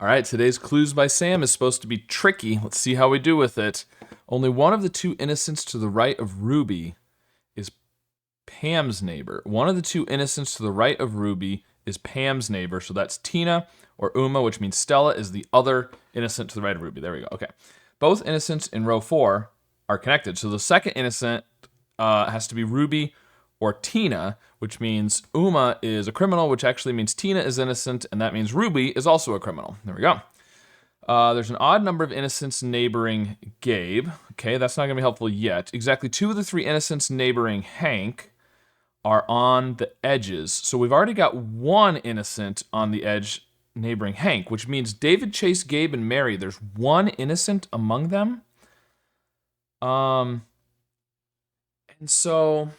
All right, today's Clues by Sam is supposed to be tricky. Let's see how we do with it. Only one of the two innocents to the right of Ruby is Pam's neighbor. One of the two innocents to the right of Ruby is Pam's neighbor. So that's Tina or Uma, which means Stella is the other innocent to the right of Ruby. There we go. Okay. Both innocents in row 4 are connected. So the second innocent has to be Ruby or Tina, which means Uma is a criminal, which actually means Tina is innocent, and that means Ruby is also a criminal. There we go. There's an odd number of innocents neighboring Gabe. Okay, that's not going to be helpful yet. Exactly 2 of the 3 innocents neighboring Hank are on the edges. So we've already got 1 innocent on the edge neighboring Hank, which means David, Chase, Gabe, and Mary, there's 1 innocent among them. And so...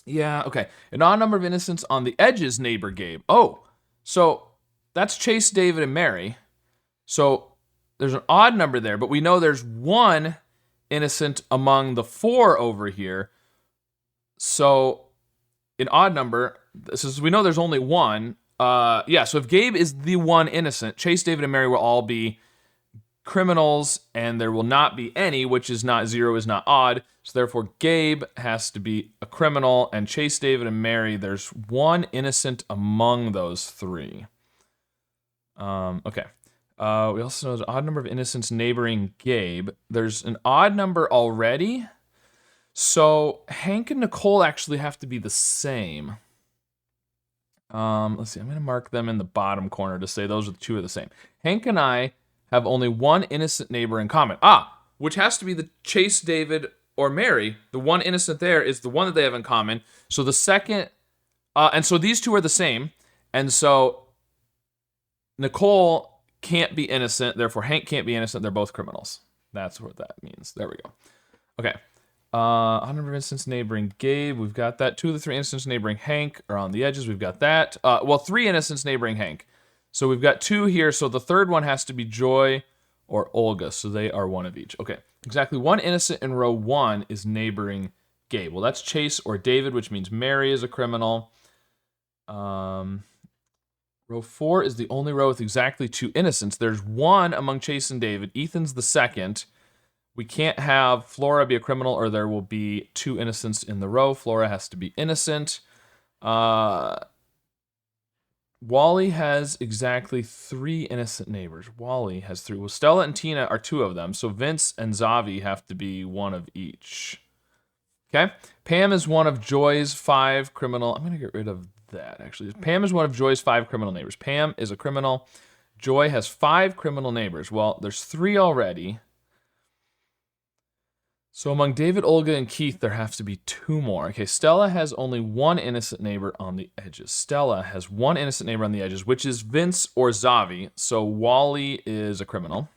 yeah, okay. An odd number of innocents on the edges neighbor Gabe. Oh, so that's Chase, David, and Mary. So there's an odd number there, but we know there's 1 innocent among the 4 over here. So an odd number, so we know there's only 1. So if Gabe is the 1 innocent, Chase, David, and Mary will all be criminals, and there will not be any, which is not 0, is not odd. So therefore, Gabe has to be a criminal, and Chase, David, and Mary, there's 1 innocent among those 3. Okay. We also know there's an odd number of innocents neighboring Gabe. There's an odd number already. So Hank and Nicole actually have to be the same. Let's see. I'm going to mark them in the bottom corner to say those are the 2 are the same. Hank and I have only 1 innocent neighbor in common. Which has to be the Chase, David, or Mary. The 1 innocent there is the one that they have in common. So the second, and so these 2 are the same. And so Nicole can't be innocent, therefore Hank can't be innocent. They're both criminals. That's what that means. There we go. Okay. Odd number of innocents neighboring Gabe. We've got that. 2 of the 3 innocents neighboring Hank are on the edges. We've got that. 3 innocents neighboring Hank. So we've got 2 here. So the third one has to be Joy or Olga. So they are 1 of each. Okay. Exactly 1 innocent in row 1 is neighboring Gabe. Well, that's Chase or David, which means Mary is a criminal. Row 4 is the only row with exactly 2 innocents. There's 1 among Chase and David. Ethan's the second. We can't have Flora be a criminal, or there will be 2 innocents in the row. Flora has to be innocent. Wally has exactly 3 innocent neighbors. Wally has 3. Well, Stella and Tina are 2 of them, so Vince and Zavi have to be 1 of each. Okay? Pam is 1 of Joy's 5 criminal... I'm going to get rid of that, actually. Pam is 1 of Joy's 5 criminal neighbors. Pam is a criminal. Joy has 5 criminal neighbors. Well, there's 3 already. So among David, Olga, and Keith, there have to be 2 more. Okay, Stella has only 1 innocent neighbor on the edges. Stella has 1 innocent neighbor on the edges, which is Vince or Zavi. So Wally is a criminal.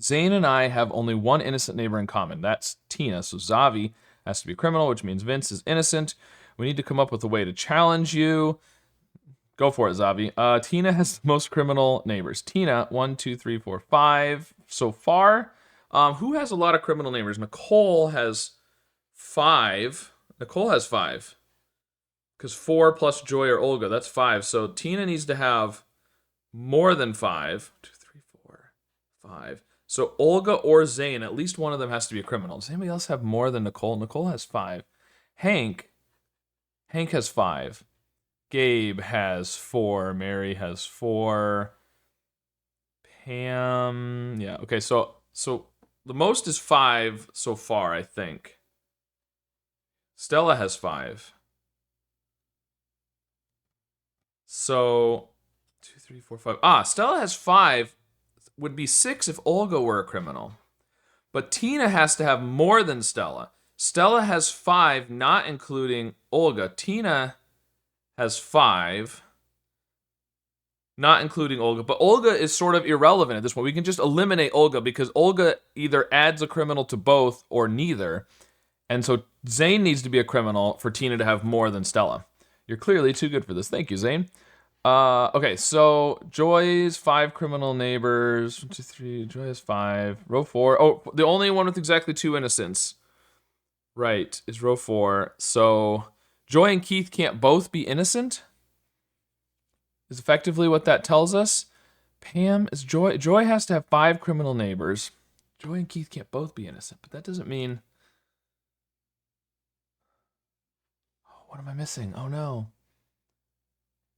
Zane and I have only 1 innocent neighbor in common. That's Tina. So Zavi has to be a criminal, which means Vince is innocent. We need to come up with a way to challenge you. Go for it, Zavi. Tina has the most criminal neighbors. Tina, 1, 2, 3, 4, 5 so far. Who has a lot of criminal neighbors? Nicole has 5. Nicole has 5. Because 4 plus Joy or Olga, that's 5. So Tina needs to have more than 5. 2, 3, 4, 5. So Olga or Zane, at least one of them has to be a criminal. Does anybody else have more than Nicole? Nicole has 5. Hank has 5. Gabe has 4. Mary has 4. Pam, yeah. Okay, so the most is 5 so far, I think. Stella has 5. So 2, 3, 4, 5. Stella has 5. Would be 6 if Olga were a criminal. But Tina has to have more than Stella. Stella has 5, not including Olga. Tina has 5, not including Olga. But Olga is sort of irrelevant at this point. We can just eliminate Olga because Olga either adds a criminal to both or neither. And so Zane needs to be a criminal for Tina to have more than Stella. You're clearly too good for this. Thank you, Zane. Okay, so Joy's 5 criminal neighbors. 1, 2, 3. Joy has 5. Row 4. Oh, the only one with exactly 2 innocents. Right, is row 4. So Joy and Keith can't both be innocent? is effectively what that tells us. Pam is Joy. Joy has to have 5 criminal neighbors. Joy and Keith can't both be innocent, but that doesn't mean... Oh, what am I missing? Oh, no.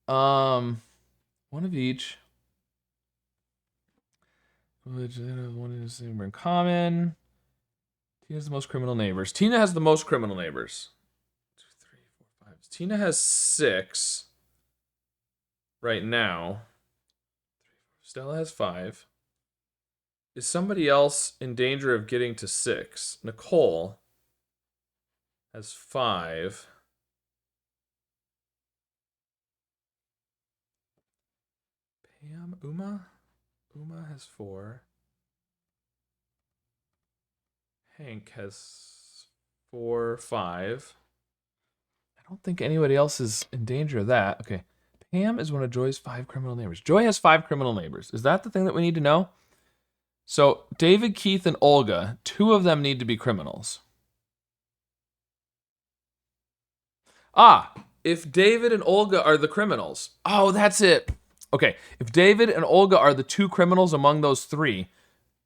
One of each. One innocent neighbor in common. Tina has the most criminal neighbors. Tina has the most criminal neighbors. 2, 3, 4, 5. Tina has 6 right now. Stella has 5. Is somebody else in danger of getting to 6? Nicole has 5. Pam, Uma has 4. Hank has 4, 5. I don't think anybody else is in danger of that. Okay. Pam is one of Joy's 5 criminal neighbors. Joy has 5 criminal neighbors. Is that the thing that we need to know? So David, Keith, and Olga, 2 of them need to be criminals. If David and Olga are the criminals. Oh, that's it. Okay, if David and Olga are the 2 criminals among those 3,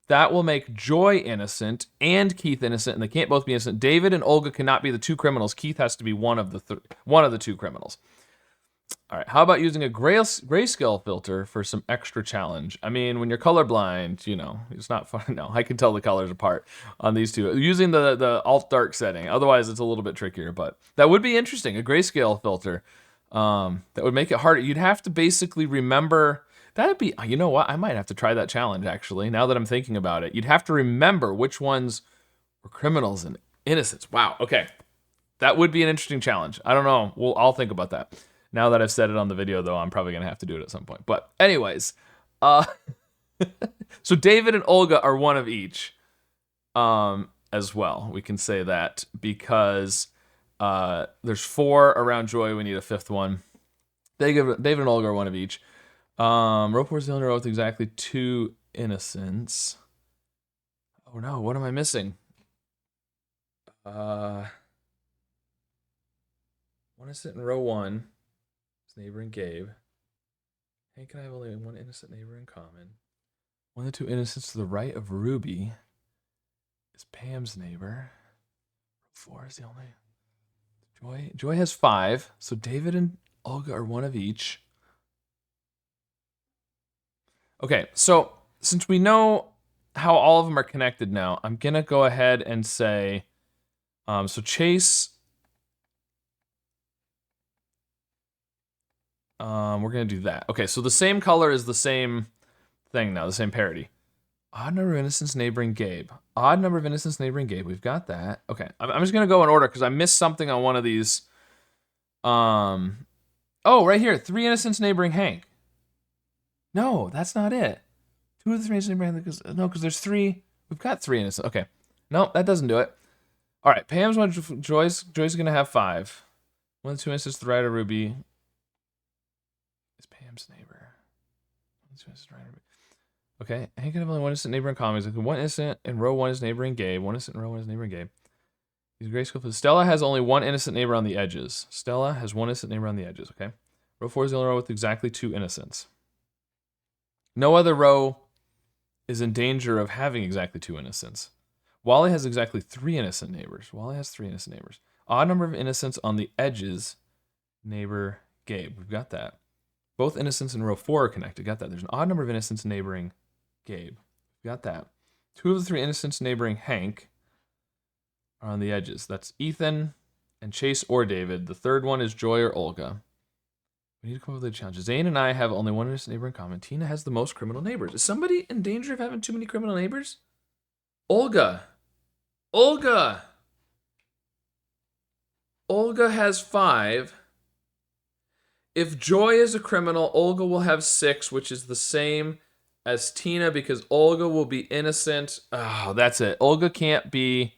that will make Joy innocent and Keith innocent, and they can't both be innocent. David and Olga cannot be the 2 criminals. Keith has to be one of the 2 criminals. All right, how about using a grayscale filter for some extra challenge? I mean, when you're colorblind, it's not fun. No, I can tell the colors apart on these 2. Using the alt dark setting, otherwise it's a little bit trickier, but that would be interesting, a grayscale filter. That would make it harder. You'd have to basically remember, that'd be, you know what, I might have to try that challenge actually, now that I'm thinking about it. You'd have to remember which ones were criminals and innocents. Wow, okay. That would be an interesting challenge. I don't know, I'll think about that. Now that I've said it on the video, though, I'm probably going to have to do it at some point. But anyways, so David and Olga are one of each as well. We can say that because there's 4 around Joy. We need a 5th one. David and Olga are one of each. Row 4 is the only row with exactly 2 innocents. Oh no, what am I missing? One innocent in row 1. Neighbor and Gabe. Hank and I have only 1 innocent neighbor in common. One of the 2 innocents to the right of Ruby is Pam's neighbor. 4 is the only. Joy has 5, so David and Olga are one of each. Okay, so since we know how all of them are connected now, I'm gonna go ahead and say, so Chase. We're going to do that. Okay, so the same color is the same thing now, the same parity. Odd number of innocents neighboring Gabe. Odd number of innocents neighboring Gabe. We've got that. Okay, I'm just going to go in order because I missed something on one of these. Oh, right here. 3 innocents neighboring Hank. No, that's not it. 2 of the 3 innocents neighboring Hank. No, because there's 3. We've got 3 innocents. Okay. No, that doesn't do it. All right, Pam's one. Joy's going to have 5. 1 of the 2 innocents to the right of Ruby. Pam's neighbor. Okay, Hank can have only 1 innocent neighbor in common. 1 innocent in row 1 is neighboring Gabe. 1 innocent in row 1 is neighboring Gabe. He's grayscale. Stella has only 1 innocent neighbor on the edges. Stella has 1 innocent neighbor on the edges, okay? Row 4 is the only row with exactly 2 innocents. No other row is in danger of having exactly 2 innocents. Wally has exactly 3 innocent neighbors. Wally has 3 innocent neighbors. Odd number of innocents on the edges, neighbor Gabe. We've got that. Both innocents in row 4 are connected. Got that. There's an odd number of innocents neighboring Gabe. Got that. 2 of the 3 innocents neighboring Hank are on the edges. That's Ethan and Chase or David. The 3rd one is Joy or Olga. We need to come up with a challenge. Zane and I have only 1 innocent neighbor in common. Tina has the most criminal neighbors. Is somebody in danger of having too many criminal neighbors? Olga. Olga has 5. If Joy is a criminal, Olga will have 6, which is the same as Tina because Olga will be innocent. Oh, that's it. Olga can't be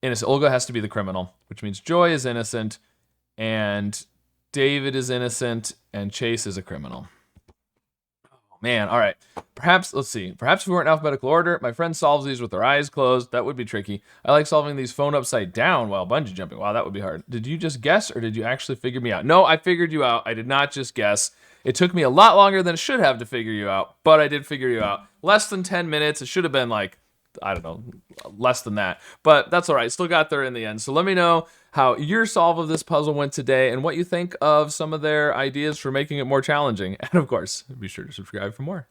innocent. Olga has to be the criminal, which means Joy is innocent, and David is innocent, and Chase is a criminal. Man, all right. Perhaps, let's see. Perhaps if we weren't in alphabetical order, my friend solves these with their eyes closed. That would be tricky. I like solving these phone upside down while bungee jumping. Wow, that would be hard. Did you just guess or did you actually figure me out? No, I figured you out. I did not just guess. It took me a lot longer than it should have to figure you out, but I did figure you out. Less than 10 minutes. It should have been like, I don't know, less than that. But that's all right. Still got there in the end. So let me know how your solve of this puzzle went today and what you think of some of their ideas for making it more challenging. And of course, be sure to subscribe for more.